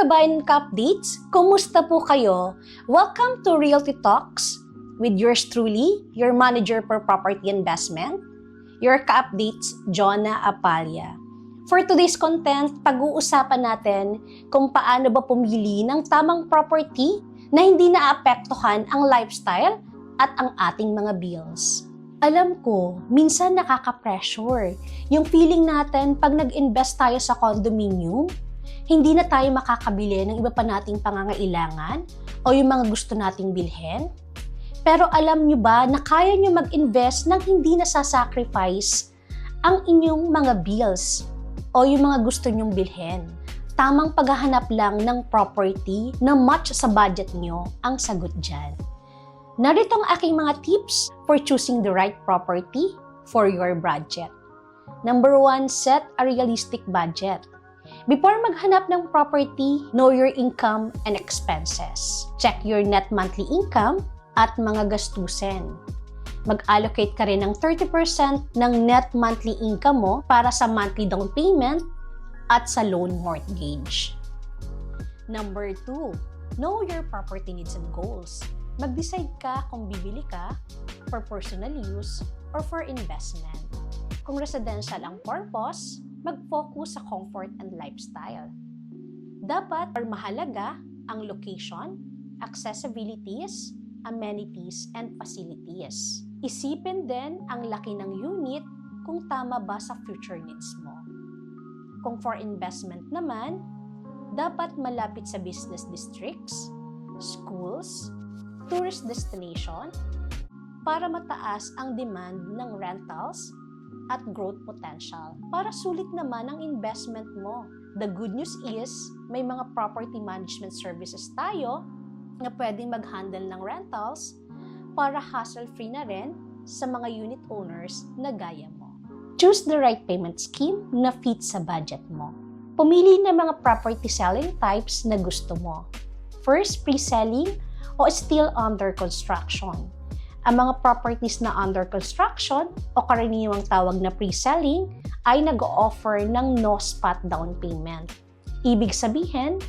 kabayan ka-updates, kumusta po kayo? Welcome to Realty Talks with yours truly, your manager for property investment, your ka-updates, Jonah Apalia. For today's content, pag-uusapan natin kung paano ba pumili ng tamang property na hindi naapektuhan ang lifestyle at ang ating mga bills. Alam ko, minsan nakaka-pressure yung feeling natin pag nag-invest tayo sa condominium, hindi na tayo makakabili ng iba pa nating pangangailangan o yung mga gusto nating bilhin. Pero alam nyo ba na kaya nyo mag-invest nang hindi nasasacrifice ang inyong mga bills o yung mga gusto nyong bilhin? Tamang paghahanap lang ng property na match sa budget nyo ang sagot dyan. Narito ang aking mga tips for choosing the right property for your budget. Number 1, set a realistic budget. Before maghanap ng property, know your income and expenses. Check your net monthly income at mga gastusin. Mag-allocate ka rin ng 30% ng net monthly income mo para sa monthly down payment at sa loan mortgage. Number 2, know your property needs and goals. Mag-decide ka kung bibili ka for personal use or for investment. Kung residential ang purpose, mag-focus sa comfort and lifestyle. Dapat mahalaga ang location, accessibilities, amenities, and facilities. Isipin din ang laki ng unit kung tama ba sa future needs mo. Kung for investment naman, dapat malapit sa business districts, schools, tourist destination para mataas ang demand ng rentals at growth potential para sulit naman ang investment mo. The good news is, may mga property management services tayo na pwedeng mag-handle ng rentals para hassle-free na rin sa mga unit owners na gaya mo. Choose the right payment scheme na fit sa budget mo. Pumili ng mga property selling types na gusto mo. First, pre-selling o still under construction. Ang mga properties na under construction o karaniwang tawag na pre-selling ay nag-o-offer ng no spot down payment. Ibig sabihin,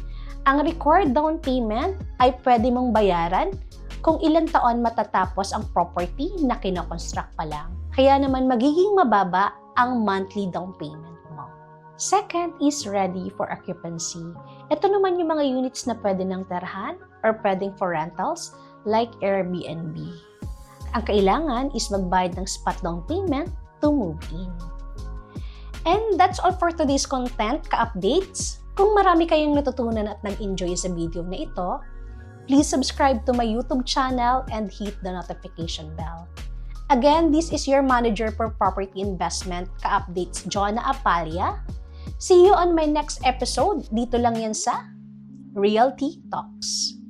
ang required down payment ay pwede mong bayaran kung ilang taon matatapos ang property na kinoconstruct pa lang. Kaya naman magiging mababa ang monthly down payment mo. Second is ready for occupancy. Ito naman yung mga units na pwede ng tirahan or pwedeng for rentals like Airbnb. Ang kailangan is magbayad ng spot down payment to move in. And that's all for today's content, ka-updates. Kung marami kayong natutunan at nag-enjoy sa video na ito, please subscribe to my YouTube channel and hit the notification bell. Again, this is your manager for property investment, ka-updates, Jonah Apalia. See you on my next episode. Dito lang yan sa Realty Talks.